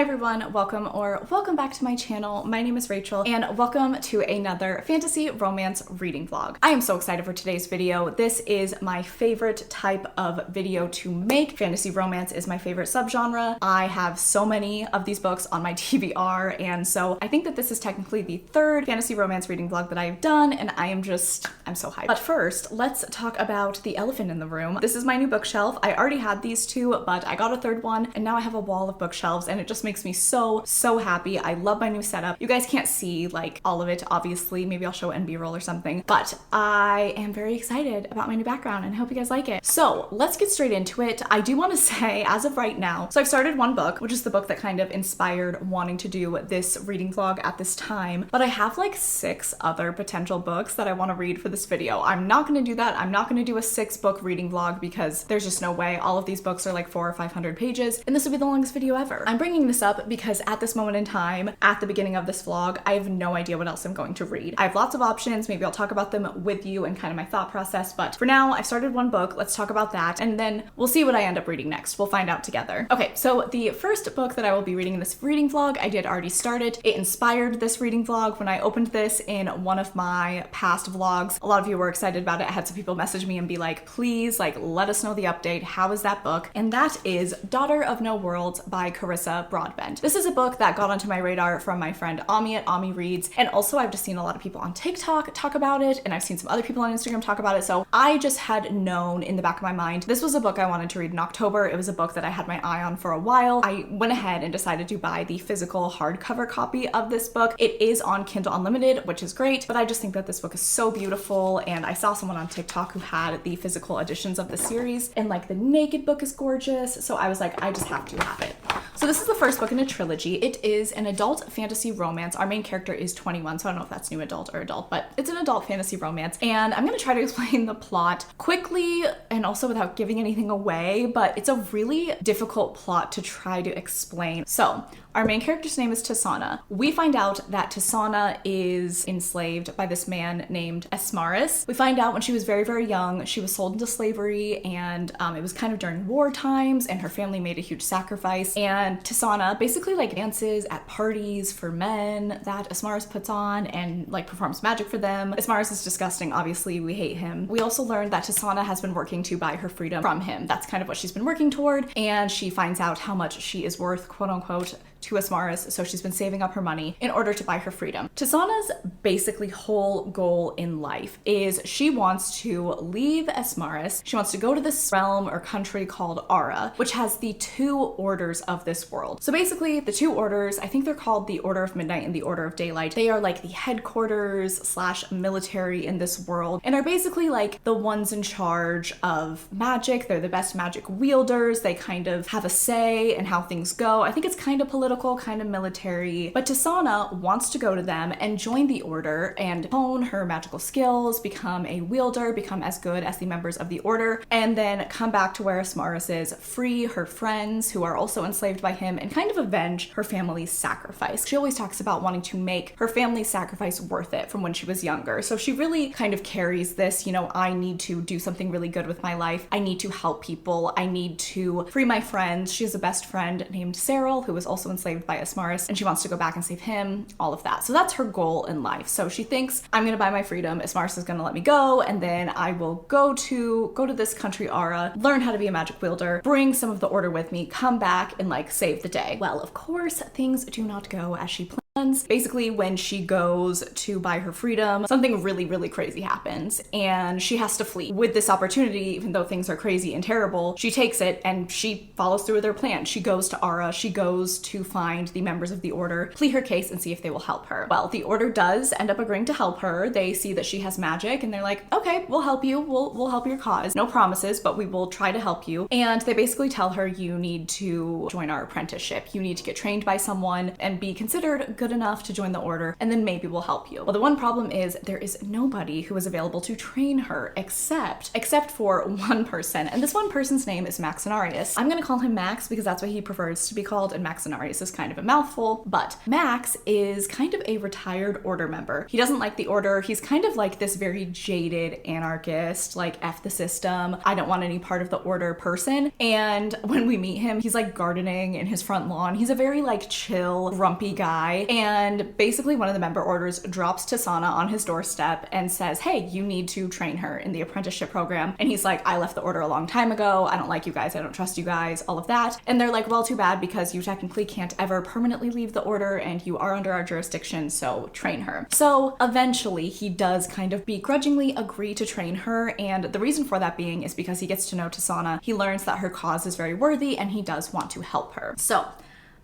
everyone, welcome back to my channel. My name is Rachel and welcome to another fantasy romance reading vlog. I am so excited for today's video. This is my favorite type of video to make. Fantasy romance is my favorite subgenre. I have so many of these books on my TBR, and so I think that this is technically the third fantasy romance reading vlog that I've done, and I'm so hyped. But first, let's talk about the elephant in the room. This is my new bookshelf. I already had these two, but I got a third one, and now I have a wall of bookshelves, and it just makes me so happy. I love my new setup. You guys can't see like all of it, obviously. Maybe I'll show in B-roll or something, but I am very excited about my new background and I hope you guys like it. So let's get straight into it. I do want to say, as of right now, so I've started one book, which is the book that kind of inspired wanting to do this reading vlog at this time, but I have like 6 other potential books that I want to read for this video. I'm not going to do that. I'm not going to do a 6-book reading vlog because there's just no way. All of these books are like 400 or 500 pages, and this would be the longest video ever. I'm bringing this up because at this moment in time, at the beginning of this vlog, I have no idea what else I'm going to read. I have lots of options. Maybe I'll talk about them with you and kind of my thought process, but for now, I've started one book. Let's talk about that, and then we'll see what I end up reading next. We'll find out together. Okay, so the first book that I will be reading in this reading vlog, I did already start it. It inspired this reading vlog when I opened this in one of my past vlogs. A lot of you were excited about it. I had some people message me and be like, please, like, let us know the update. How is that book? And that is Daughter of No Worlds by Carissa Broadbent. This is a book that got onto my radar from my friend Ami at Ami Reads, and also I've just seen a lot of people on TikTok talk about it, and I've seen some other people on Instagram talk about it, so I just had known in the back of my mind this was a book I wanted to read in October. It was a book that I had my eye on for a while. I went ahead and decided to buy the physical hardcover copy of this book. It is on Kindle Unlimited, which is great, but I just think that this book is so beautiful, and I saw someone on TikTok who had the physical editions of the series, and like the naked book is gorgeous, so I was like, I just have to have it. So this is the first book in a trilogy. It is an adult fantasy romance. Our main character is 21, so I don't know if that's new adult or adult, but it's an adult fantasy romance. And I'm gonna try to explain the plot quickly and also without giving anything away, but it's a really difficult plot to try to explain. So our main character's name is Tisana. We find out that Tisana is enslaved by this man named Esmaris. We find out when she was very young, she was sold into slavery, and it was kind of during war times, and her family made a huge sacrifice. And Tisana basically like dances at parties for men that Esmaris puts on and like performs magic for them. Esmaris is disgusting, obviously, we hate him. We also learned that Tisana has been working to buy her freedom from him. That's kind of what she's been working toward, and she finds out how much she is worth, quote unquote, to Esmaris, so she's been saving up her money in order to buy her freedom. Tisana's basically whole goal in life is she wants to leave Esmaris. She wants to go to this realm or country called Ara, which has the 2 orders of this world. So basically the 2 orders, I think they're called the Order of Midnight and the Order of Daylight. They are like the headquarters / military in this world, and are basically like the ones in charge of magic. They're the best magic wielders. They kind of have a say in how things go. I think it's kind of political, kind of military, but Tisana wants to go to them and join the order and hone her magical skills, become a wielder, become as good as the members of the order, and then come back to where Esmaris is, free her friends who are also enslaved by him, and kind of avenge her family's sacrifice. She always talks about wanting to make her family's sacrifice worth it from when she was younger. So she really kind of carries this, you know, I need to do something really good with my life. I need to help people. I need to free my friends. She has a best friend named Cyril who was also enslaved by Esmaris, and she wants to go back and save him, all of that. So that's her goal in life. So she thinks, I'm gonna buy my freedom, Esmaris is gonna let me go, and then I will go to this country Ara, learn how to be a magic wielder, bring some of the order with me, come back and like save the day. Well, of course, things do not go as she planned. Basically, when she goes to buy her freedom, something really crazy happens, and she has to flee. With this opportunity, even though things are crazy and terrible, she takes it and she follows through with her plan. She goes to Ara, she goes to find the members of the order, plead her case, and see if they will help her. Well, the order does end up agreeing to help her. They see that she has magic, and they're like, okay, we'll help you. We'll help your cause. No promises, but we will try to help you. And they basically tell her, you need to join our apprenticeship. You need to get trained by someone and be considered good good enough to join the order, and then maybe we'll help you. Well, the one problem is there is nobody who is available to train her except for one person, and this one person's name is Maxinarius. I'm gonna call him Max because that's what he prefers to be called, and Maxinarius is kind of a mouthful, but Max is kind of a retired order member. He doesn't like the order. He's kind of like this very jaded anarchist, like F the system, I don't want any part of the order person. And when we meet him, he's like gardening in his front lawn. He's a very like chill, grumpy guy. And basically one of the member orders drops Tasana on his doorstep and says, hey, you need to train her in the apprenticeship program. And he's like, I left the order a long time ago. I don't like you guys. I don't trust you guys, all of that. And they're like, well, too bad, because you technically can't ever permanently leave the order and you are under our jurisdiction, so train her. So eventually he does kind of begrudgingly agree to train her. And the reason for that being is because he gets to know Tasana. He learns that her cause is very worthy and he does want to help her. So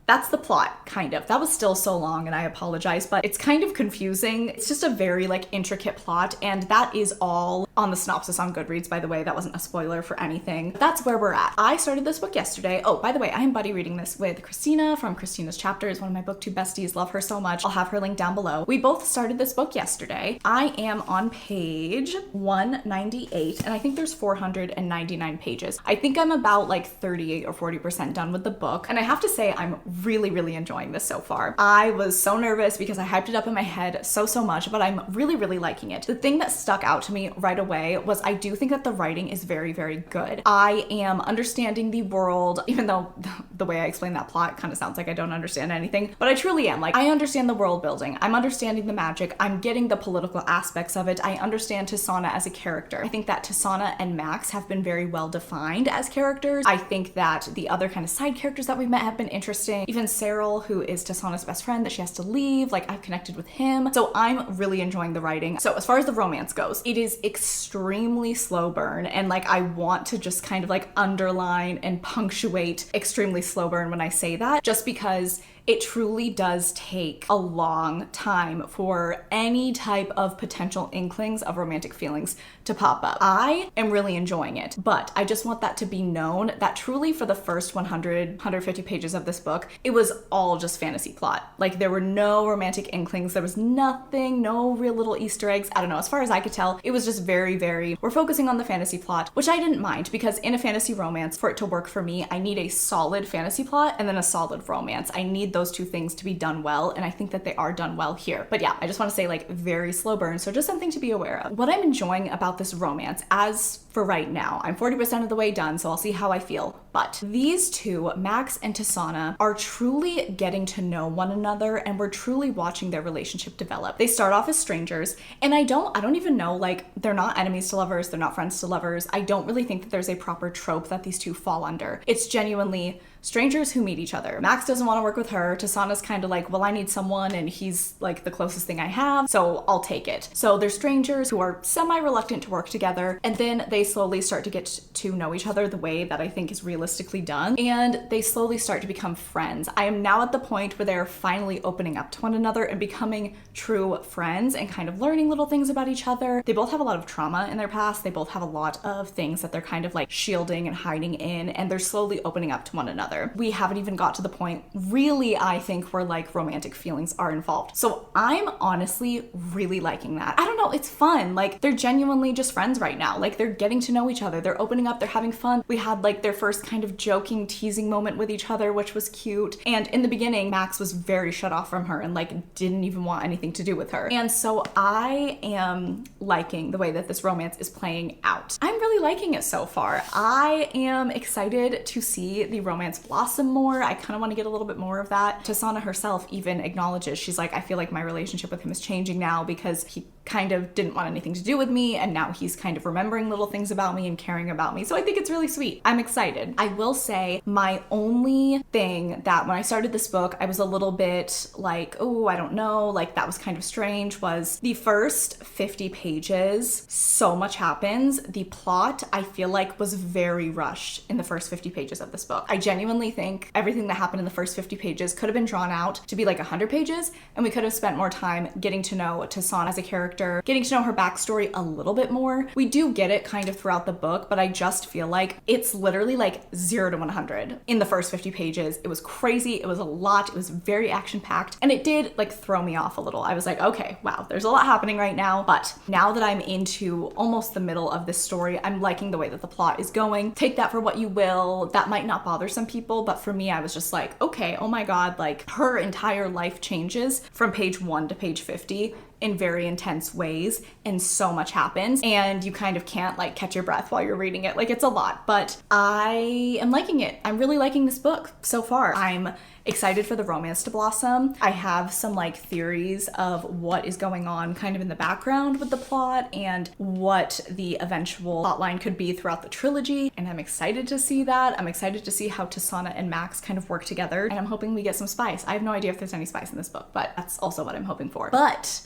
that's the plot, kind of. That was still so long and I apologize, but it's kind of confusing. It's just a very like intricate plot, and that is all on the synopsis on Goodreads, by the way. That wasn't a spoiler for anything. That's where we're at. I started this book yesterday. Oh, by the way, I am buddy reading this with Christina from Christina's Chapters, one of my booktube besties. Love her so much. I'll have her link down below. We both started this book yesterday. I am on page 198, and I think there's 499 pages. I think I'm about like 38 or 40% done with the book, and I have to say I'm really enjoying this so far. I was so nervous because I hyped it up in my head so much, but I'm really liking it. The thing that stuck out to me right away was I do think that the writing is very good. I am understanding the world, even though the way I explain that plot kind of sounds like I don't understand anything, but I truly am. Like, I understand the world building. I'm understanding the magic. I'm getting the political aspects of it. I understand Tasana as a character. I think that Tasana and Max have been very well defined as characters. I think that the other kind of side characters that we've met have been interesting. Even Cyril, who is Tasana's best friend that she has to leave, like, I've connected with him. So I'm really enjoying the writing. So as far as the romance goes, it is extremely slow burn, and like I want to just kind of like underline and punctuate extremely slow burn when I say that, just because it truly does take a long time for any type of potential inklings of romantic feelings to pop up. I am really enjoying it, but I just want that to be known that truly for the first 150 pages of this book, it was all just fantasy plot. Like, there were no romantic inklings, there was nothing, no real little Easter eggs. I don't know, as far as I could tell, it was just very, we're focusing on the fantasy plot, which I didn't mind, because in a fantasy romance, for it to work for me, I need a solid fantasy plot and then a solid romance. I need those two things to be done well, and I think that they are done well here. But yeah, I just want to say, like, very slow burn, so just something to be aware of. What I'm enjoying about this romance, as for right now, I'm 40% of the way done, so I'll see how I feel, but these two, Max and Tasana, are truly getting to know one another, and we're truly watching their relationship develop. They start off as strangers, and I don't even know, like, they're not enemies to lovers, they're not friends to lovers. I don't really think that there's a proper trope that these two fall under. It's genuinely strangers who meet each other. Max doesn't want to work with her. Tasana's kind of like, well, I need someone, and he's like the closest thing I have, so I'll take it. So they're strangers who are semi-reluctant to work together, and then they slowly start to get to know each other the way that I think is realistically done, and they slowly start to become friends. I am now at the point where they're finally opening up to one another and becoming true friends and kind of learning little things about each other. They both have a lot of trauma in their past. They both have a lot of things that they're kind of like shielding and hiding in, and they're slowly opening up to one another. We haven't even got to the point, really, I think, where like romantic feelings are involved. So I'm honestly really liking that. I don't know, it's fun. Like, they're genuinely just friends right now. Like, they're getting to know each other. They're opening up, they're having fun. We had like their first kind of joking, teasing moment with each other, which was cute. And in the beginning, Max was very shut off from her and like didn't even want anything to do with her. And so I am liking the way that this romance is playing out. I'm really liking it so far. I am excited to see the romance blossom more. I kind of want to get a little bit more of that. Tasana herself even acknowledges, she's like, I feel like my relationship with him is changing now because he kind of didn't want anything to do with me, and now he's kind of remembering little things about me and caring about me. So I think it's really sweet. I'm excited. I will say my only thing that when I started this book, I was a little bit like, oh, I don't know, like that was kind of strange, was the first 50 pages, so much happens. The plot, I feel like, was very rushed in the first 50 pages of this book. I genuinely think everything that happened in the first 50 pages could have been drawn out to be like 100 pages, and we could have spent more time getting to know Tasana as a character character, getting to know her backstory a little bit more. We do get it kind of throughout the book, but I just feel like it's literally like 0 to 100 in the first 50 pages. It was crazy. It was a lot. It was very action-packed, and it did like throw me off a little. I was like, okay, wow, there's a lot happening right now, but now that I'm into almost the middle of this story, I'm liking the way that the plot is going. Take that for what you will. That might not bother some people, but for me, I was just like, okay, oh my God, like her entire life changes from page 1 to page 50 in very intense ways, and so much happens, and you kind of can't like catch your breath while you're reading it. Like, it's a lot, but I am liking it. I'm really liking this book so far. I'm excited for the romance to blossom. I have some like theories of what is going on kind of in the background with the plot and what the eventual plotline could be throughout the trilogy, and I'm excited to see that. I'm excited to see how Tasana and Max kind of work together, and I'm hoping we get some spice. I have no idea if there's any spice in this book, but that's also what I'm hoping for. But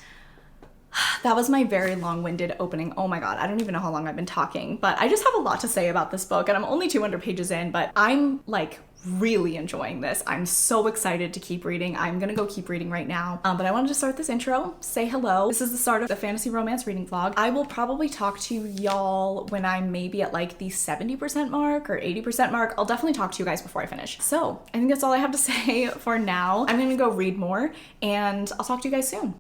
that was my very long-winded opening. Oh my God, I don't even know how long I've been talking, but I just have a lot to say about this book, and I'm only 200 pages in, but I'm like really enjoying this. I'm so excited to keep reading. I'm gonna go keep reading right now. But I wanted to start this intro, say hello. This is the start of the fantasy romance reading vlog. I will probably talk to y'all when I'm maybe at like the 70% mark or 80% mark. I'll definitely talk to you guys before I finish. So I think that's all I have to say for now. I'm gonna go read more, and I'll talk to you guys soon.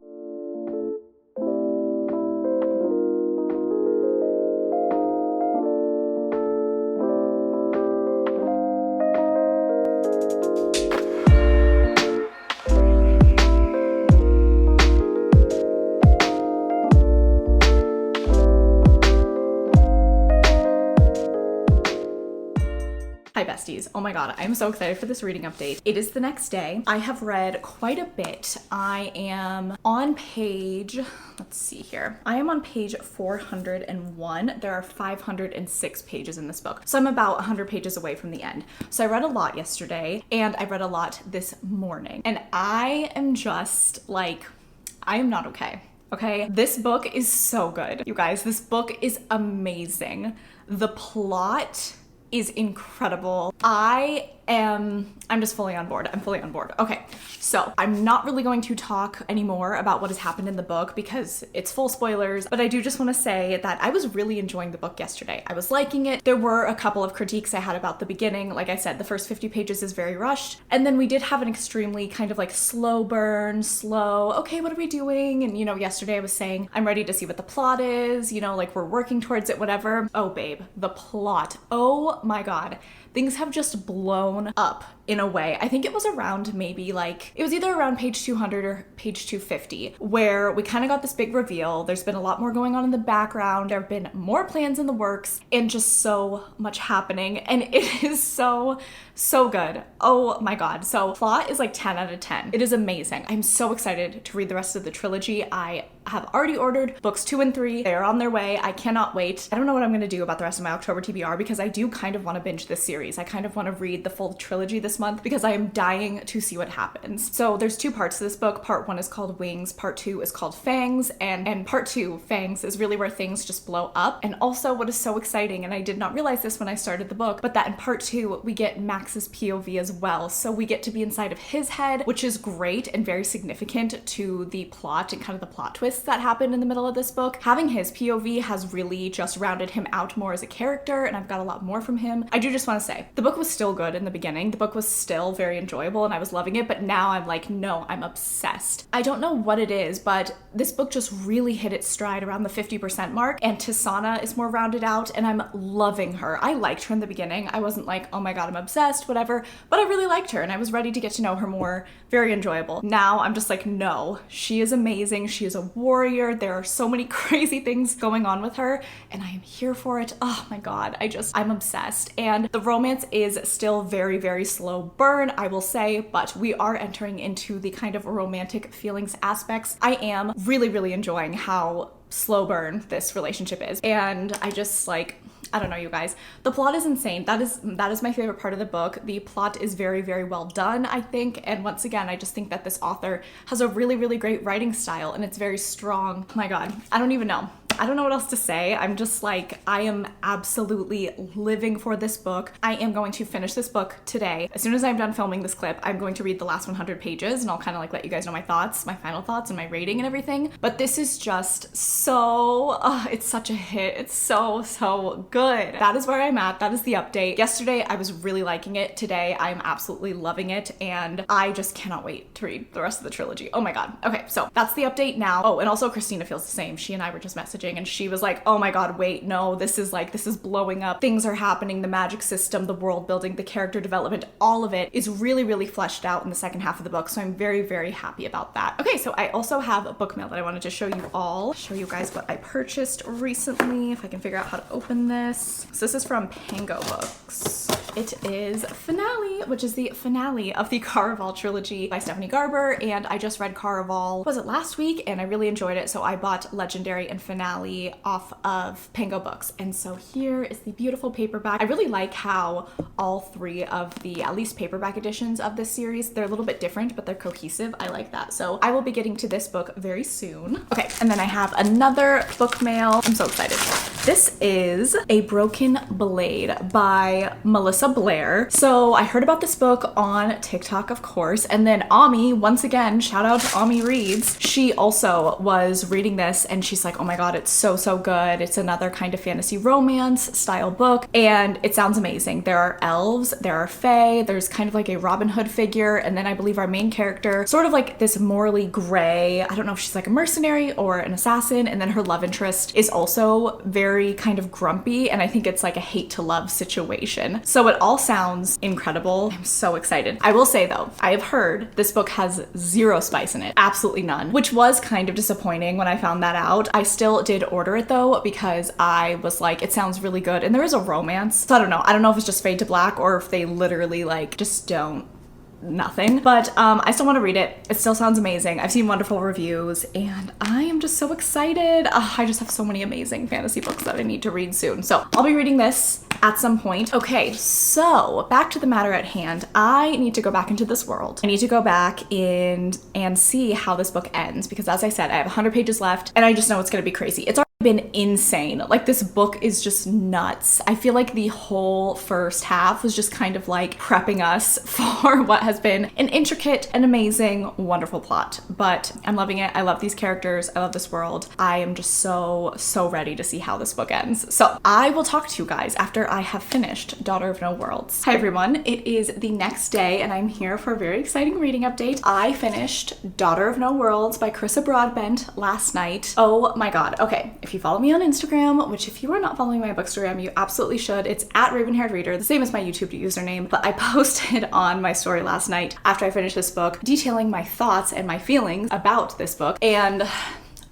Hi besties. Oh my God, I'm so excited for this reading update. It is the next day. I have read quite a bit. I am on page, let's see here. I am on page 401. There are 506 pages in this book. So I'm about 100 pages away from the end. So I read a lot yesterday, and I read a lot this morning. And I am just like, I am not okay. Okay, this book is so good. You guys, this book is amazing. The plot is incredible. I'm just fully on board. I'm fully on board. Okay, so I'm not really going to talk anymore about what has happened in the book because it's full spoilers, but I do just want to say that I was really enjoying the book yesterday. I was liking it. There were a couple of critiques I had about the beginning. Like I said, the first 50 pages is very rushed, and then we did have an extremely kind of like slow burn, okay, what are we doing? And you know, yesterday I was saying, I'm ready to see what the plot is, you know, like we're working towards it, whatever. Oh babe, the plot. Oh my God. Things have just blown up in a way. I think it was around maybe like, it was either around page 200 or page 250 where we kind of got this big reveal. There's been a lot more going on in the background. There have been more plans in the works and just so much happening. And it is so good. Oh my God. So plot is like 10 out of 10. It is amazing. I'm so excited to read the rest of the trilogy. I have already ordered books 2 and 3. They are on their way. I cannot wait. I don't know what I'm going to do about the rest of my October TBR because I do kind of want to binge this series. I kind of want to read the full trilogy this month because I am dying to see what happens. So there's 2 parts to this book. Part 1 is called Wings. Part 2 is called Fangs. And part 2, Fangs, is really where things just blow up. And also what is so exciting, and I did not realize this when I started the book, but that in part 2, we get Max's POV as well. So we get to be inside of his head, which is great and very significant to the plot and kind of the plot twists that happen in the middle of this book. Having his POV has really just rounded him out more as a character, and I've got a lot more from him. I do just want to say, the book was still good in the beginning. The book was still very enjoyable and I was loving it, but now I'm like, no, I'm obsessed. I don't know what it is, but this book just really hit its stride around the 50% mark, and Tasana is more rounded out, and I'm loving her. I liked her in the beginning. I wasn't like, oh my God, I'm obsessed, whatever, but I really liked her and I was ready to get to know her more. Very enjoyable. Now I'm just like, no, she is amazing. She is a warrior. There are so many crazy things going on with her and I am here for it. Oh my God, I'm obsessed. And the romance is still very, very slow burn, I will say, but we are entering into the kind of romantic feelings aspects. I am really, really enjoying how slow burn this relationship is. And I just like, I don't know, you guys. The plot is insane. That is my favorite part of the book. The plot is very, very well done, I think. And once again, I just think that this author has a really, really great writing style and it's very strong. Oh my God, I don't even know. I don't know what else to say. I'm just like, I am absolutely living for this book. I am going to finish this book today. As soon as I'm done filming this clip, I'm going to read the last 100 pages and I'll kind of like let you guys know my thoughts, my final thoughts and my rating and everything. But this is just so, it's such a hit. It's so, so good. That is where I'm at. That is the update. Yesterday, I was really liking it. Today, I'm absolutely loving it. And I just cannot wait to read the rest of the trilogy. Oh my God. Okay, so that's the update now. Oh, and also Christina feels the same. She and I were just messaging and she was like, oh my God, wait, no, this is blowing up. Things are happening. The magic system, the world building, the character development, all of it is really, really fleshed out in the second half of the book. So I'm very, very happy about that. Okay, so I also have a book mail that I wanted to show you all. Show you guys what I purchased recently, if I can figure out how to open this. So this is from Pango Books. It is Finale, which is the finale of the Caraval trilogy by Stephanie Garber, and I just read Caraval, was it last week? And I really enjoyed it, so I bought Legendary and Finale off of Pango Books. And so here is the beautiful paperback. I really like how all three of the, at least paperback editions of this series, they're a little bit different, but they're cohesive. I like that. So I will be getting to this book very soon. Okay, and then I have another book mail. I'm so excited. This is A Broken Blade by Melissa Blair. So I heard about this book on TikTok, of course, and then Ami, once again, shout out to Ami Reads. She also was reading this and she's like, oh my God, it's so, so good. It's another kind of fantasy romance style book and it sounds amazing. There are elves, there are fae, there's kind of like a Robin Hood figure, and then I believe our main character, sort of like this morally gray, I don't know if she's like a mercenary or an assassin, and then her love interest is also very kind of grumpy, and I think it's like a hate to love situation. So it all sounds incredible. I'm so excited. I will say though, I have heard this book has zero spice in it, absolutely none, which was kind of disappointing when I found that out. I still did order it though because I was like, it sounds really good, and there is a romance. So I don't know if it's just Fade to Black or if they literally like just don't nothing, but I still want to read it. It still sounds amazing. I've seen wonderful reviews and I am just so excited. I just have so many amazing fantasy books that I need to read soon. So I'll be reading this at some point. Okay, so back to the matter at hand. I need to go back into this world. I need to go back in and see how this book ends because as I said, I have 100 pages left and I just know it's going to be crazy. It's been insane. Like this book is just nuts. I feel like the whole first half was just kind of like prepping us for what has been an intricate and amazing, wonderful plot. But I'm loving it. I love these characters. I love this world. I am just so ready to see how this book ends. So I will talk to you guys after I have finished Daughter of No Worlds. Hi everyone. It is the next day and I'm here for a very exciting reading update. I finished Daughter of No Worlds by Carissa Broadbent last night. Oh my God. Okay. If you follow me on Instagram, which if you are not following my Bookstagram, you absolutely should. It's at Ravenhaired Reader, the same as my YouTube username, but I posted on my story last night after I finished this book, detailing my thoughts and my feelings about this book. And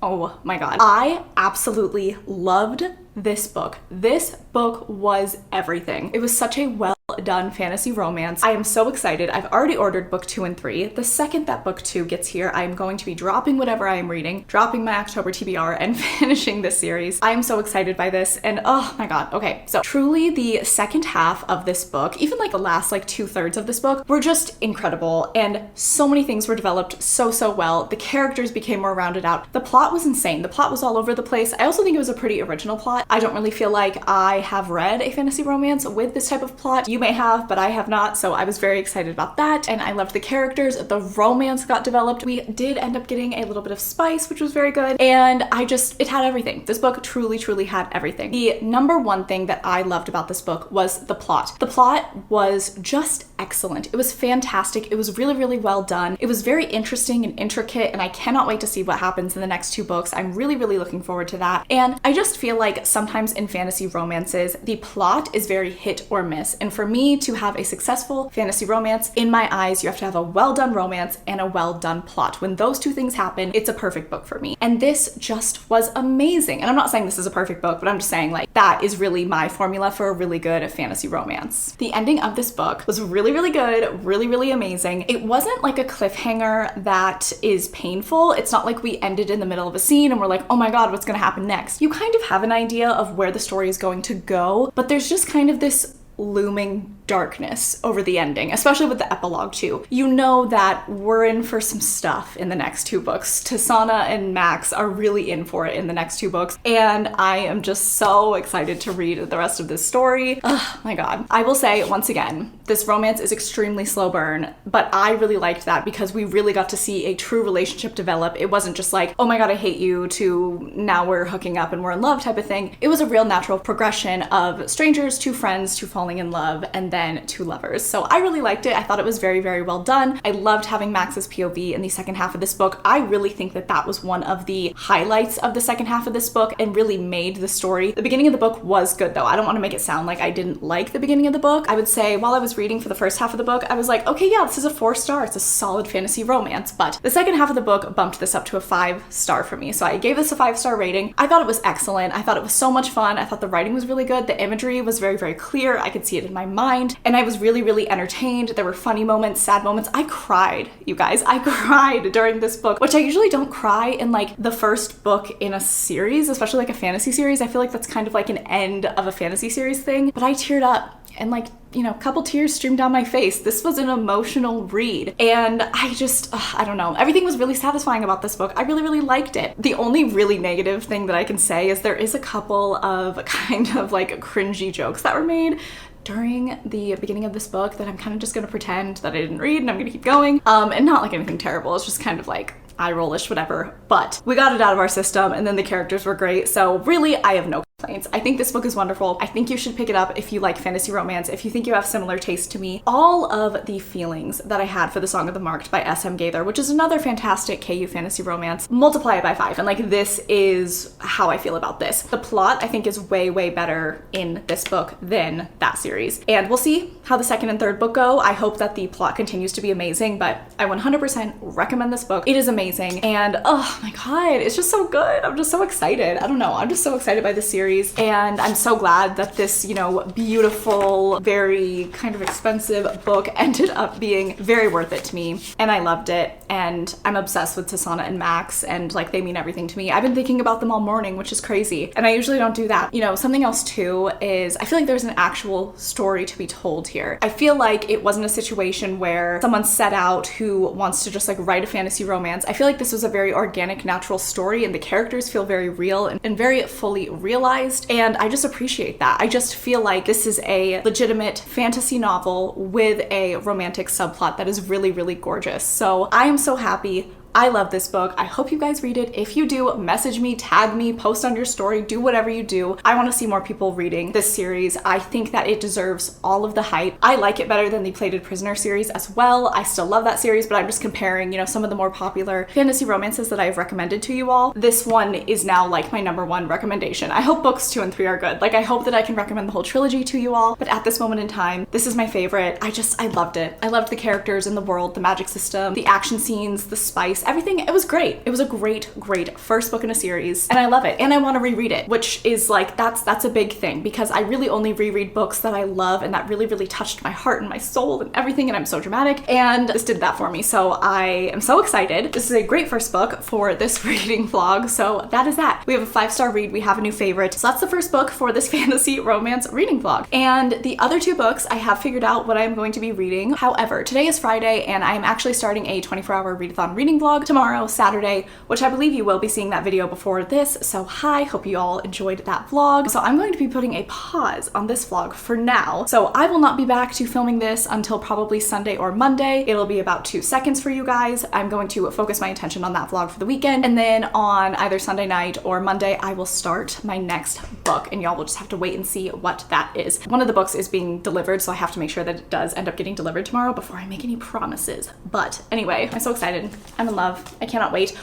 oh my God, I absolutely loved this book. This book was everything. It was such a well done fantasy romance. I am so excited. I've already ordered book 2 and 3. The second that book 2 gets here, I'm going to be dropping whatever I am reading, dropping my October TBR and finishing this series. I am so excited by this and oh my God. Okay, so truly the second half of this book, even like the last like 2/3 of this book were just incredible and so many things were developed so well. The characters became more rounded out. The plot was insane. The plot was all over the place. I also think it was a pretty original plot. I don't really feel like I have read a fantasy romance with this type of plot. You may have, but I have not, so I was very excited about that, and I loved the characters. The romance got developed. We did end up getting a little bit of spice, which was very good, and it had everything. This book truly had everything. The number one thing that I loved about this book was the plot. The plot was just excellent. It was fantastic. It was really well done. It was very interesting and intricate, and I cannot wait to see what happens in the next 2 books. I'm really looking forward to that, and I just feel like sometimes in fantasy romances, the plot is very hit or miss, and for me to have a successful fantasy romance, in my eyes, you have to have a well-done romance and a well-done plot. When those 2 things happen, it's a perfect book for me. And this just was amazing. And I'm not saying this is a perfect book, but I'm just saying like that is really my formula for a really good fantasy romance. The ending of this book was really good, really amazing. It wasn't like a cliffhanger that is painful. It's not like we ended in the middle of a scene and we're like, oh my God, what's gonna happen next? You kind of have an idea of where the story is going to go, but there's just kind of this looming darkness over the ending, especially with the epilogue too. You know that we're in for some stuff in the next 2 books. Tasana and Max are really in for it in the next 2 books, and I am just so excited to read the rest of this story. Oh my god. I will say once again, this romance is extremely slow burn, but I really liked that because we really got to see a true relationship develop. It wasn't just like, oh my god, I hate you, to now we're hooking up and we're in love type of thing. It was a real natural progression of strangers to friends to falling in love and then to lovers. So I really liked it. I thought it was very, very well done. I loved having Max's POV in the second half of this book. I really think that that was one of the highlights of the second half of this book and really made the story. The beginning of the book was good though. I don't want to make it sound like I didn't like the beginning of the book. I would say while I was reading for the first half of the book, I was like, okay, yeah, this is a 4-star. It's a solid fantasy romance. But the second half of the book bumped this up to a 5-star for me. So I gave this a 5-star rating. I thought it was excellent. I thought it was so much fun. I thought the writing was really good. The imagery was very, very clear. I could see it in my mind. And I was really, really entertained. There were funny moments, sad moments. I cried, you guys. I cried during this book, which I usually don't cry in like the first book in a series, especially like a fantasy series. I feel like that's kind of like an end of a fantasy series thing. But I teared up and like, you know, a couple tears streamed down my face. This was an emotional read. And I just, I don't know. Everything was really satisfying about this book. I really, really liked it. The only really negative thing that I can say is there is a couple of kind of like cringy jokes that were made during the beginning of this book that I'm kind of just gonna pretend that I didn't read and I'm gonna keep going. And not like anything terrible. It's just kind of like eye rollish, whatever. But we got it out of our system and then the characters were great. So really, I have no complaints. I think this book is wonderful. I think you should pick it up if you like fantasy romance, if you think you have similar taste to me. All of the feelings that I had for The Song of the Marked by S.M. Gaither, which is another fantastic KU fantasy romance, multiply it by 5. And like, this is how I feel about this. The plot, I think, is way, way better in this book than that series. And we'll see how the second and third book go. I hope that the plot continues to be amazing, but I 100% recommend this book. It is amazing. And oh my god, it's just so good. I'm just so excited. I don't know. I'm just so excited by this series. And I'm so glad that this, you know, beautiful, very kind of expensive book ended up being very worth it to me. And I loved it. And I'm obsessed with Tasana and Max, and like, they mean everything to me. I've been thinking about them all morning, which is crazy. And I usually don't do that. You know, something else too is I feel like there's an actual story to be told here. I feel like it wasn't a situation where someone set out who wants to just like write a fantasy romance. I feel like this was a very organic, natural story, and the characters feel very real and very fully realized. And I just appreciate that. I just feel like this is a legitimate fantasy novel with a romantic subplot that is really, really gorgeous. So I am so happy. I love this book. I hope you guys read it. If you do, message me, tag me, post on your story, do whatever you do. I want to see more people reading this series. I think that it deserves all of the hype. I like it better than the Plated Prisoner series as well. I still love that series, but I'm just comparing, you know, some of the more popular fantasy romances that I've recommended to you all. This one is now like my #1 recommendation. I hope books 2 and 3 are good. Like, I hope that I can recommend the whole trilogy to you all, but at this moment in time, this is my favorite. I loved it. I loved the characters in the world, the magic system, the action scenes, the spice, everything. It was great. It was a great, great first book in a series, and I love it. And I want to reread it, which is like, that's a big thing, because I really only reread books that I love and that really, really touched my heart and my soul and everything, and I'm so dramatic, and this did that for me. So I am so excited. This is a great first book for this reading vlog. So that is that. We have a 5-star read. We have a new favorite. So that's the first book for this fantasy romance reading vlog. And the other 2 books, I have figured out what I'm going to be reading. However, today is Friday, and I am actually starting a 24-hour readathon reading vlog tomorrow, Saturday, which I believe you will be seeing that video before this. So hi, hope you all enjoyed that vlog. So I'm going to be putting a pause on this vlog for now. So I will not be back to filming this until probably Sunday or Monday. It'll be about 2 seconds for you guys. I'm going to focus my attention on that vlog for the weekend. And then on either Sunday night or Monday, I will start my next book, and y'all will just have to wait and see what that is. One of the books is being delivered, so I have to make sure that it does end up getting delivered tomorrow before I make any promises. But anyway, I'm so excited. I'm in love. I cannot wait.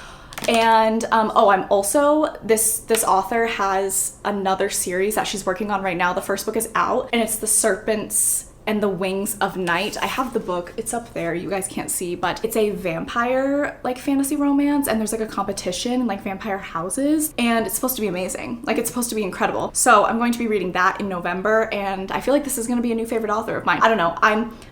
And oh, I'm also, this author has another series that she's working on right now. The first book is out, and it's The Serpents and the Wings of Night. I have the book, it's up there, you guys can't see, but it's a vampire like fantasy romance, and there's like a competition in like vampire houses, and it's supposed to be amazing. Like, it's supposed to be incredible. So I'm going to be reading that in November, and I feel like this is going to be a new favorite author of mine. I don't know,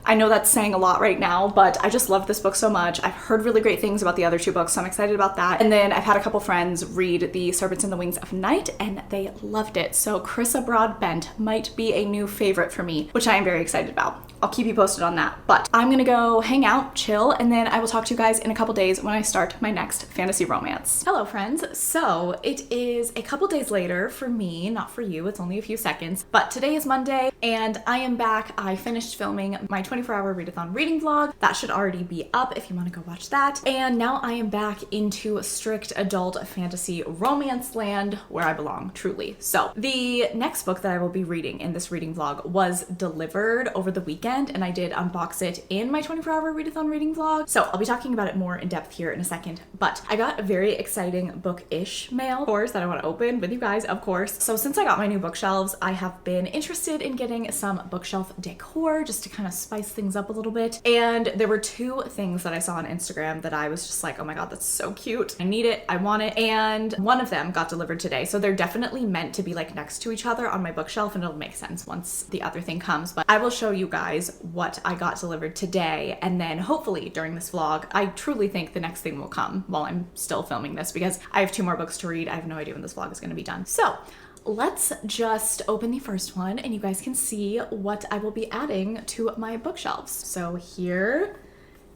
I know that's saying a lot right now, but I just love this book so much. I've heard really great things about the other 2 books, so I'm excited about that. And then I've had a couple friends read The Serpents and the Wings of Night, and they loved it. So Carissa Broadbent might be a new favorite for me, which I am very excited excited about. I'll keep you posted on that. But I'm gonna go hang out, chill, and then I will talk to you guys in a couple days when I start my next fantasy romance. Hello friends. So it is a couple days later for me, not for you, it's only a few seconds, but today is Monday and I am back. I finished filming my 24-hour readathon reading vlog. That should already be up if you wanna go watch that. And now I am back into strict adult fantasy romance land where I belong, truly. So the next book that I will be reading in this reading vlog was delivered over the weekend, and I did unbox it in my 24-hour readathon reading vlog. So I'll be talking about it more in depth here in a second, but I got a very exciting book-ish mail, of course, that I want to open with you guys, of course. So since I got my new bookshelves, I have been interested in getting some bookshelf decor just to kind of spice things up a little bit. And there were two things that I saw on Instagram that I was just like, oh my God, that's so cute. I need it, I want it. And one of them got delivered today. So they're definitely meant to be like next to each other on my bookshelf, and it'll make sense once the other thing comes. But I will show you guys what I got delivered today, and then hopefully during this vlog, I truly think the next thing will come while I'm still filming this because I have 2 more books to read. I have no idea when this vlog is going to be done. So let's just open the first one and you guys can see what I will be adding to my bookshelves. So here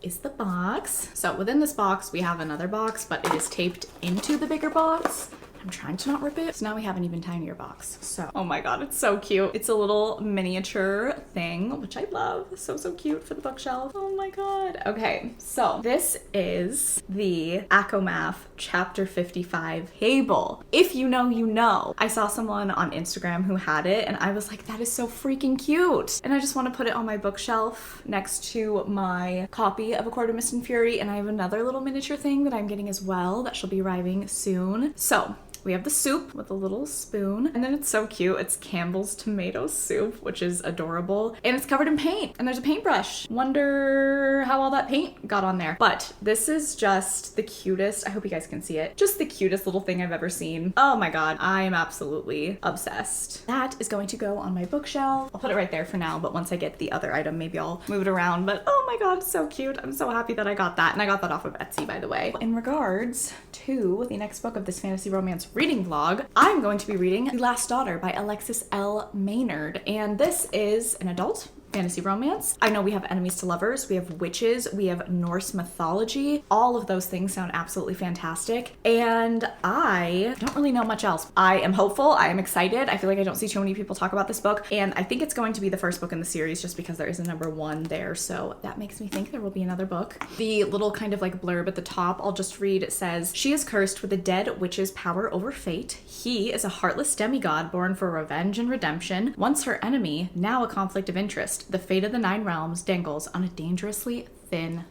is the box. So within this box, we have another box, but it is taped into the bigger box. I'm trying to not rip it. So now we have an even tinier box. So, oh my God, it's so cute. It's a little miniature thing, which I love. So, so cute for the bookshelf. Oh my God. Okay, so this is the ACOMAF Chapter 55 Fable. If you know, you know. I saw someone on Instagram who had it and I was like, that is so freaking cute. And I just want to put it on my bookshelf next to my copy of A Court of Mist and Fury. And I have another little miniature thing that I'm getting as well that shall be arriving soon. So we have the soup with a little spoon, and then it's so cute. It's Campbell's tomato soup, which is adorable, and it's covered in paint, and there's a paintbrush. Wonder how all that paint got on there. But this is just the cutest, I hope you guys can see it, just the cutest little thing I've ever seen. Oh my God, I am absolutely obsessed. That is going to go on my bookshelf. I'll put it right there for now, but once I get the other item, maybe I'll move it around. But oh my God, it's so cute. I'm so happy that I got that, and I got that off of Etsy, by the way. In regards to the next book of this fantasy romance reading vlog, I'm going to be reading The Last Daughter by Alexis L. Maynard, and this is an adult fantasy romance. I know we have enemies to lovers, we have witches, we have Norse mythology. All of those things sound absolutely fantastic, and I don't really know much else. I am hopeful, I am excited. I feel like I don't see too many people talk about this book, and I think it's going to be the first book in the series just because there is a #1 there, so that makes me think there will be another book. The little kind of like blurb at the top, I'll just read. It says, "She is cursed with a dead witch's power over fate. He is a heartless demigod born for revenge and redemption. Once her enemy, now a conflict of interest. The fate of the 9 realms dangles on a dangerously thin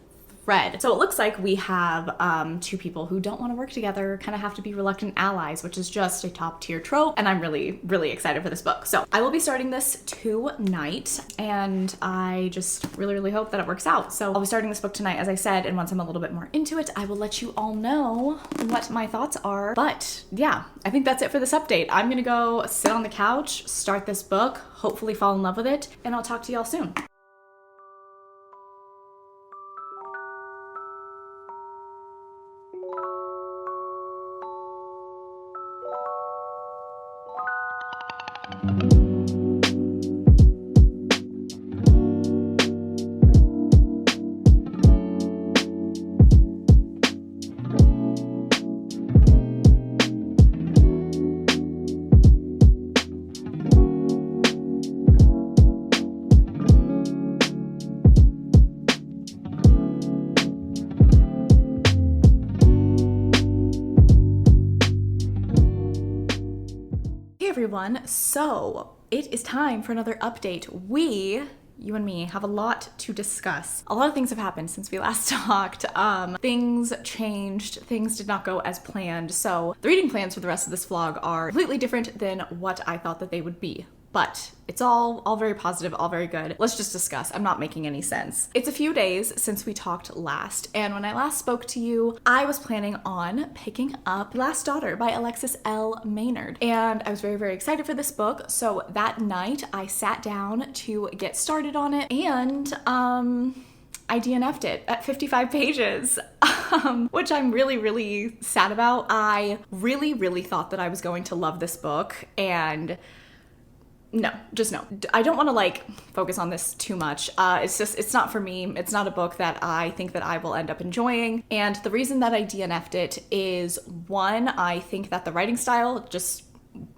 thread." So it looks like we have 2 people who don't want to work together, kind of have to be reluctant allies, which is just a top tier trope, and I'm really, really excited for this book. So I will be starting this tonight, and I just really, really hope that it works out. So I'll be starting this book tonight, as I said, and once I'm a little bit more into it, I will let you all know what my thoughts are. But yeah, I think that's it for this update. I'm gonna go sit on the couch, start this book, hopefully fall in love with it, and I'll talk to y'all soon. Everyone, so it is time for another update. You and me have a lot to discuss. A lot of things have happened since we last talked. Things changed, things did not go as planned. So the reading plans for the rest of this vlog are completely different than what I thought that they would be. But it's all very positive, all very good. Let's just discuss. I'm not making any sense. It's a few days since we talked last, and when I last spoke to you, I was planning on picking up Last Daughter by Alexis L. Maynard, and I was very, very excited for this book. So that night, I sat down to get started on it, and I DNF'd it at 55 pages, which I'm really, really sad about. I really, really thought that I was going to love this book, and no, just no. I don't want to like focus on this too much. It's not for me. It's not a book that I think that I will end up enjoying. And the reason that I DNF'd it is, one, I think that the writing style just,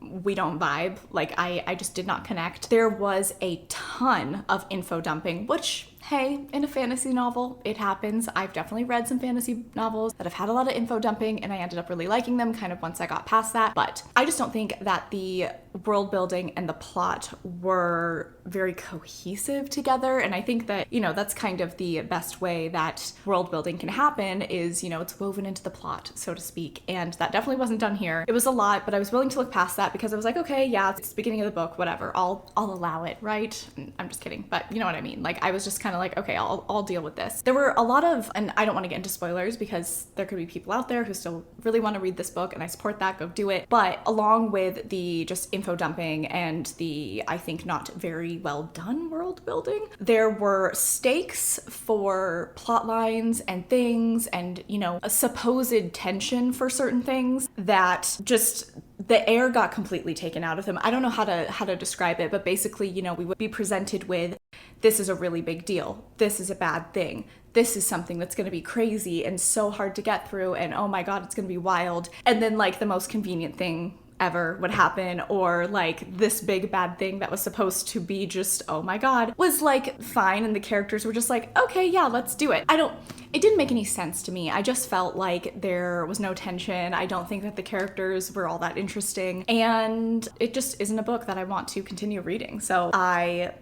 we don't vibe. Like I just did not connect. There was a ton of info dumping, which, hey, in a fantasy novel, it happens. I've definitely read some fantasy novels that have had a lot of info dumping, and I ended up really liking them kind of once I got past that. But I just don't think that the world building and the plot were very cohesive together. And I think that, you know, that's kind of the best way that world building can happen is, you know, it's woven into the plot, so to speak. And that definitely wasn't done here. It was a lot, but I was willing to look past that because I was like, okay, yeah, it's the beginning of the book, whatever. I'll allow it, right? I'm just kidding, but you know what I mean? Like, I was just kind of like, okay, I'll deal with this. There were a lot of, and I don't want to get into spoilers because there could be people out there who still really want to read this book, and I support that, go do it. But along with the just info dumping and the, I think, not very well done world building, there were stakes for plot lines and things and, you know, a supposed tension for certain things that just, the air got completely taken out of them. I don't know how to describe it, but basically, you know, we would be presented with, this is a really big deal. This is a bad thing. This is something that's going to be crazy and so hard to get through, and oh my God, it's going to be wild. And then like the most convenient thing ever would happen, or like this big bad thing that was supposed to be just, oh my God, was like fine, and the characters were just like, okay, yeah, let's do it. It didn't make any sense to me. I just felt like there was no tension. I don't think that the characters were all that interesting, and it just isn't a book that I want to continue reading. So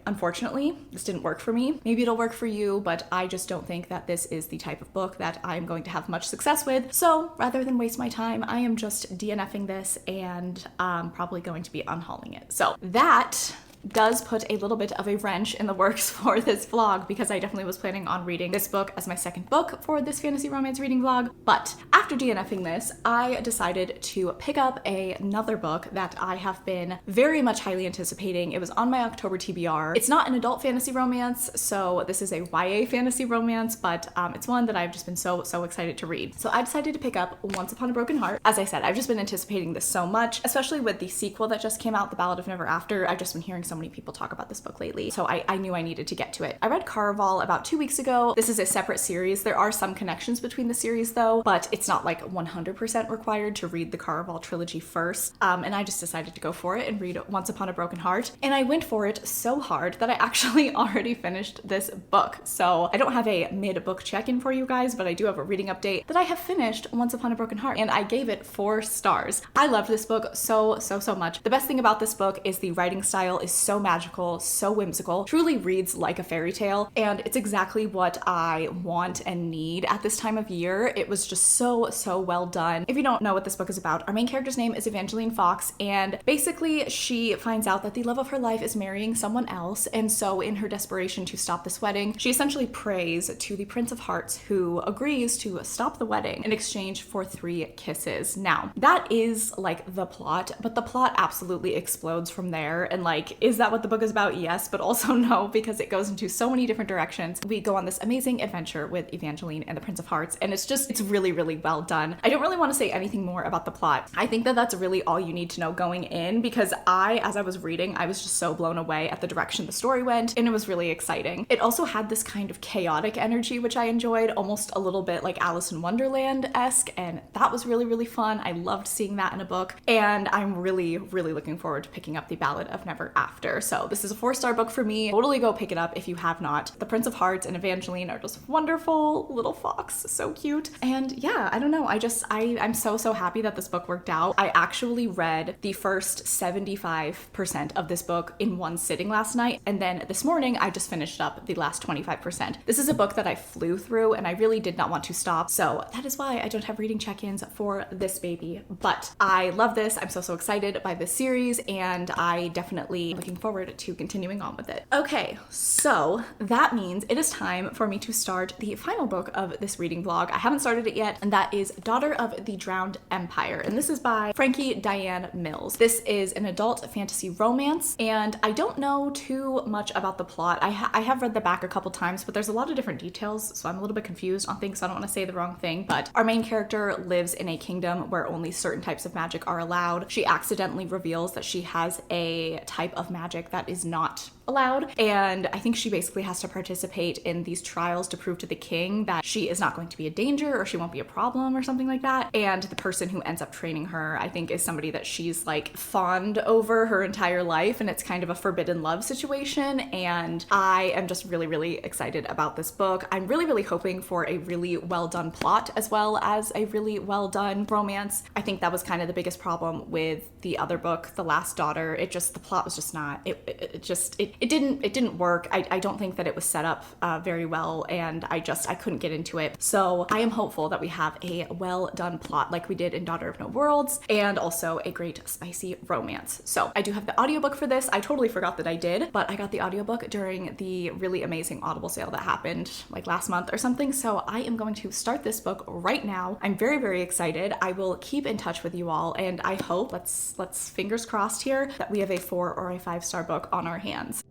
unfortunately, this didn't work for me. Maybe it'll work for you, but I just don't think that this is the type of book that I'm going to have much success with. So rather than waste my time, I am just DNFing this, and I'm probably going to be unhauling it. So that does put a little bit of a wrench in the works for this vlog, because I definitely was planning on reading this book as my second book for this fantasy romance reading vlog. But after DNFing this, I decided to pick up another book that I have been very much highly anticipating. It was on my October TBR. It's not an adult fantasy romance, so this is a YA fantasy romance, but it's one that I've just been so excited to read. So I decided to pick up Once Upon a Broken Heart. As I said, I've just been anticipating this so much, especially with the sequel that just came out, The Ballad of Never After. I've just been hearing so many people talk about this book lately, so I knew I needed to get to it. I read Caraval about 2 weeks ago. This is a separate series. There are some connections between the series though, but it's not like 100% required to read the Caraval trilogy first. And I just decided to go for it and read Once Upon a Broken Heart. And I went for it so hard that I actually already finished this book. So I don't have a mid-book check-in for you guys, but I do have a reading update that I have finished Once Upon a Broken Heart, and I gave it 4 stars. I loved this book so much. The best thing about this book is the writing style is so magical, so whimsical, truly reads like a fairy tale, and it's exactly what I want and need at this time of year. It was just so well done. If you don't know what this book is about, our main character's name is Evangeline Fox, and basically she finds out that the love of her life is marrying someone else, and so in her desperation to stop this wedding, she essentially prays to the Prince of Hearts, who agrees to stop the wedding in exchange for 3 kisses. Now, that is like the plot, but the plot absolutely explodes from there, and like, is that what the book is about? Yes, but also no, because it goes into so many different directions. We go on this amazing adventure with Evangeline and the Prince of Hearts, and it's really well done. I don't really want to say anything more about the plot. I think that that's really all you need to know going in, because as I was reading, I was just so blown away at the direction the story went, and it was really exciting. It also had this kind of chaotic energy, which I enjoyed, almost a little bit like Alice in Wonderland-esque, and that was really fun. I loved seeing that in a book, and I'm really looking forward to picking up The Ballad of Never After. So this is a 4-star book for me. Totally go pick it up if you have not. The Prince of Hearts and Evangeline are just wonderful. Little fox, so cute. And yeah, I don't know. I'm so happy that this book worked out. I actually read the first 75% of this book in one sitting last night, and then this morning I just finished up the last 25%. This is a book that I flew through, and I really did not want to stop, so that is why I don't have reading check-ins for this baby. But I love this. I'm so excited by this series, and I definitely looking forward to continuing on with it. Okay, so that means it is time for me to start the final book of this reading vlog. I haven't started it yet, and that is Daughter of the Drowned Empire, and this is by Frankie Diane Mills. This is an adult fantasy romance, and I don't know too much about the plot. I have read the back a couple times, but there's a lot of different details, so I'm a little bit confused on things, so I don't want to say the wrong thing. But our main character lives in a kingdom where only certain types of magic are allowed. She accidentally reveals that she has a type of magic that is not allowed. And I think she basically has to participate in these trials to prove to the king that she is not going to be a danger or she won't be a problem or something like that. And the person who ends up training her, I think, is somebody that she's like fawned over her entire life, and it's kind of a forbidden love situation. And I am just really, really excited about this book. I'm really, really hoping for a really well done plot as well as a really well done romance. I think that was kind of the biggest problem with the other book, The Last Daughter. The plot was just not, it didn't work. I don't think that it was set up very well, and I couldn't get into it. So I am hopeful that we have a well done plot like we did in Daughter of No Worlds, and also a great spicy romance. So I do have the audiobook for this. I totally forgot that I did, but I got the audiobook during the really amazing Audible sale that happened like last month or something. So I am going to start this book right now. I'm very, very excited. I will keep in touch with you all, and I hope, let's fingers crossed here, that we have a 4 or a 5-star book on our hands.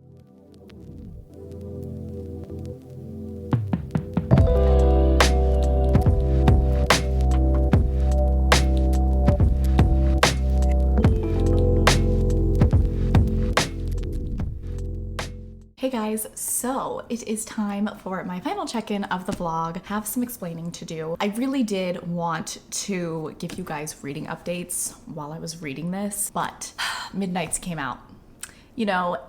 Hey guys, so it is time for my final check-in of the vlog. Have some explaining to do. I really did want to give you guys reading updates while I was reading this, but Midnights came out.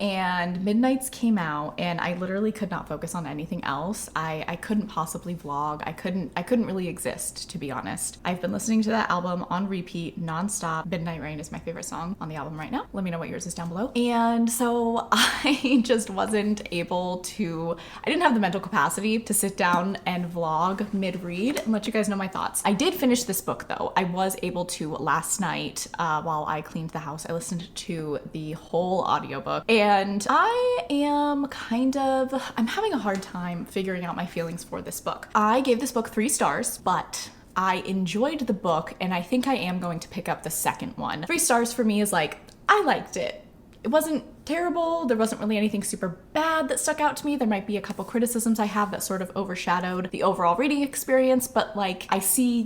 And Midnights came out and I literally could not focus on anything else. I couldn't possibly vlog. I couldn't really exist, to be honest. I've been listening to that album on repeat nonstop. Midnight Rain is my favorite song on the album right now. Let me know what yours is down below. And so I just wasn't able to, I didn't have the mental capacity to sit down and vlog mid-read and let you guys know my thoughts. I did finish this book though. I was able to last night while I cleaned the house. I listened to the whole audiobook, and I am I'm having a hard time figuring out my feelings for this book. I gave this book 3 stars, but I enjoyed the book, and I think I am going to pick up the second one. 3 stars for me is like, I liked it. It wasn't terrible. There wasn't really anything super bad that stuck out to me. There might be a couple criticisms I have that sort of overshadowed the overall reading experience, but like I see,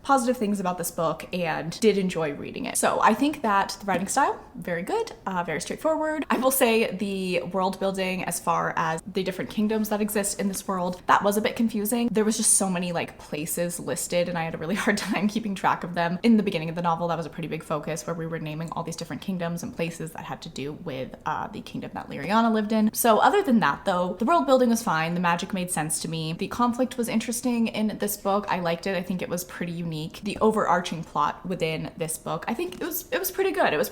positive things about this book and did enjoy reading it. So I think that the writing style, very good, very straightforward. I will say the world building as far as the different kingdoms that exist in this world, that was a bit confusing. There was just so many like places listed and I had a really hard time keeping track of them. In the beginning of the novel, that was a pretty big focus where we were naming all these different kingdoms and places that had to do with the kingdom that Liriana lived in. So other than that though, the world building was fine. The magic made sense to me. The conflict was interesting in this book. I liked it. I think it was pretty unique. The overarching plot within this book, I think it was pretty good. It was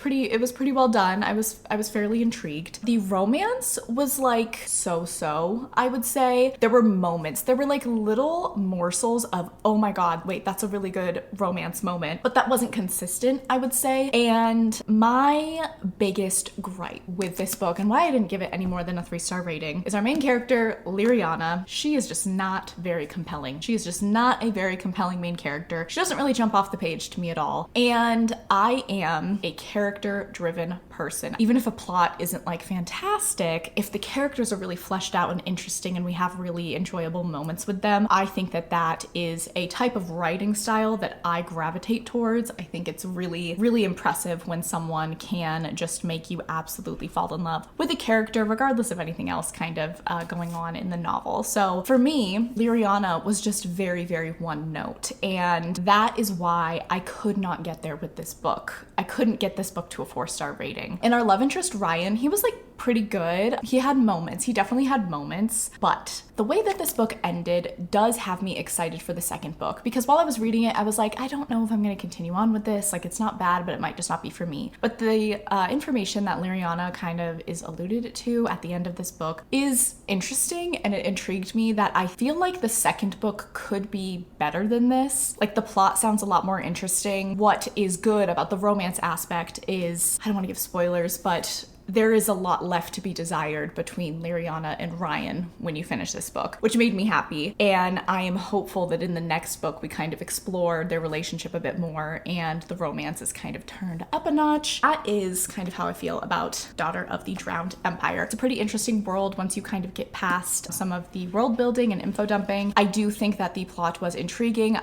pretty well done. I was fairly intrigued. The romance was like so, I would say. There were moments, there were like little morsels of, oh my god, wait, that's a really good romance moment, but that wasn't consistent, I would say. And my biggest gripe with this book, and why I didn't give it any more than a 3-star rating, is our main character, Liriana. She is just not very compelling. She is just not a very compelling main character. She doesn't really jump off the page to me at all. And I am a character-driven person. Even if a plot isn't like fantastic, if the characters are really fleshed out and interesting and we have really enjoyable moments with them, I think that that is a type of writing style that I gravitate towards. I think it's really, really impressive when someone can just make you absolutely fall in love with a character, regardless of anything else kind of going on in the novel. So for me, Liriana was just very, very one note. And that is why I could not get there with this book. I couldn't get this book to a 4-star rating. And our love interest, Ryan, he was like pretty good. He had moments. He definitely had moments. But the way that this book ended does have me excited for the second book, because while I was reading it, I was like, I don't know if I'm going to continue on with this. Like, it's not bad, but it might just not be for me. But the information that Liriana kind of is alluded to at the end of this book is interesting, and it intrigued me that I feel like the second book could be better than this. Like, the plot sounds a lot more interesting. What is good about the romance aspect is, I don't want to give spoilers, but there is a lot left to be desired between Liriana and Ryan when you finish this book, which made me happy. And I am hopeful that in the next book, we kind of explore their relationship a bit more and the romance is kind of turned up a notch. That is kind of how I feel about Daughter of the Drowned Empire. It's a pretty interesting world once you kind of get past some of the world building and info dumping. I do think that the plot was intriguing.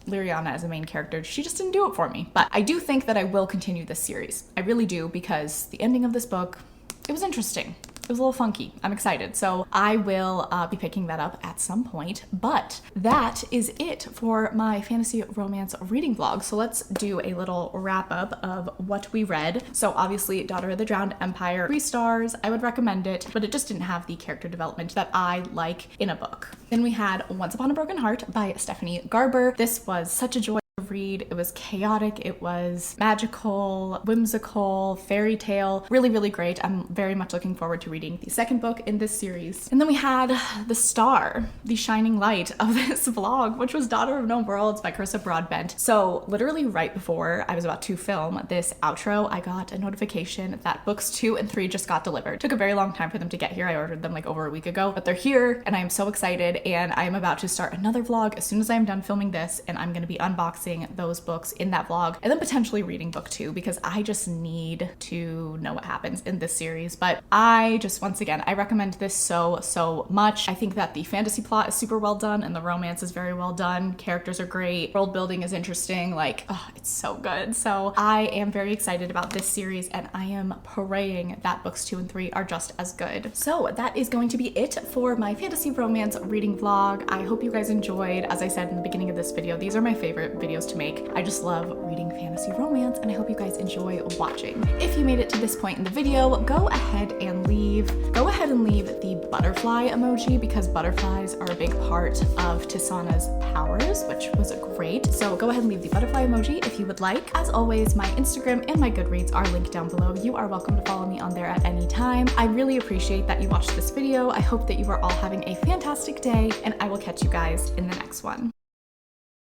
Liriana as a main character, she just didn't do it for me. But I do think that I will continue this series. I really do, because the ending of this book, it was interesting. It was a little funky. I'm excited. So I will be picking that up at some point. But that is it for my fantasy romance reading vlog. So let's do a little wrap up of what we read. So obviously Daughter of the Drowned Empire, 3 stars. I would recommend it, but it just didn't have the character development that I like in a book. Then we had Once Upon a Broken Heart by Stephanie Garber. This was such a joy read. It was chaotic, it was magical, whimsical, fairy tale, really, really great. I'm very much looking forward to reading the second book in this series. And then we had the star, the shining light of this vlog, which was Daughter of No Worlds by Carissa Broadbent. So literally right before I was about to film this outro, I got a notification that books 2 and 3 just got delivered. Took a very long time for them to get here. I ordered them like over a week ago, but they're here and I am so excited, and I am about to start another vlog as soon as I am done filming this, and I'm going to be unboxing those books in that vlog and then potentially reading book 2, because I just need to know what happens in this series. But I just, once again, I recommend this so much. I think that the fantasy plot is super well done and the romance is very well done. Characters are great. World building is interesting. Like, oh, it's so good. So I am very excited about this series, and I am praying that books 2 and 3 are just as good. So that is going to be it for my fantasy romance reading vlog. I hope you guys enjoyed. As I said in the beginning of this video, these are my favorite videos to make. I just love reading fantasy romance, and I hope you guys enjoy watching. If you made it to this point in the video, go ahead and leave the butterfly emoji, because butterflies are a big part of Tisana's powers, which was great. So go ahead and leave the butterfly emoji if you would like. As always, my Instagram and my Goodreads are linked down below. You are welcome to follow me on there at any time. I really appreciate that you watched this video. I hope that you are all having a fantastic day, and I will catch you guys in the next one.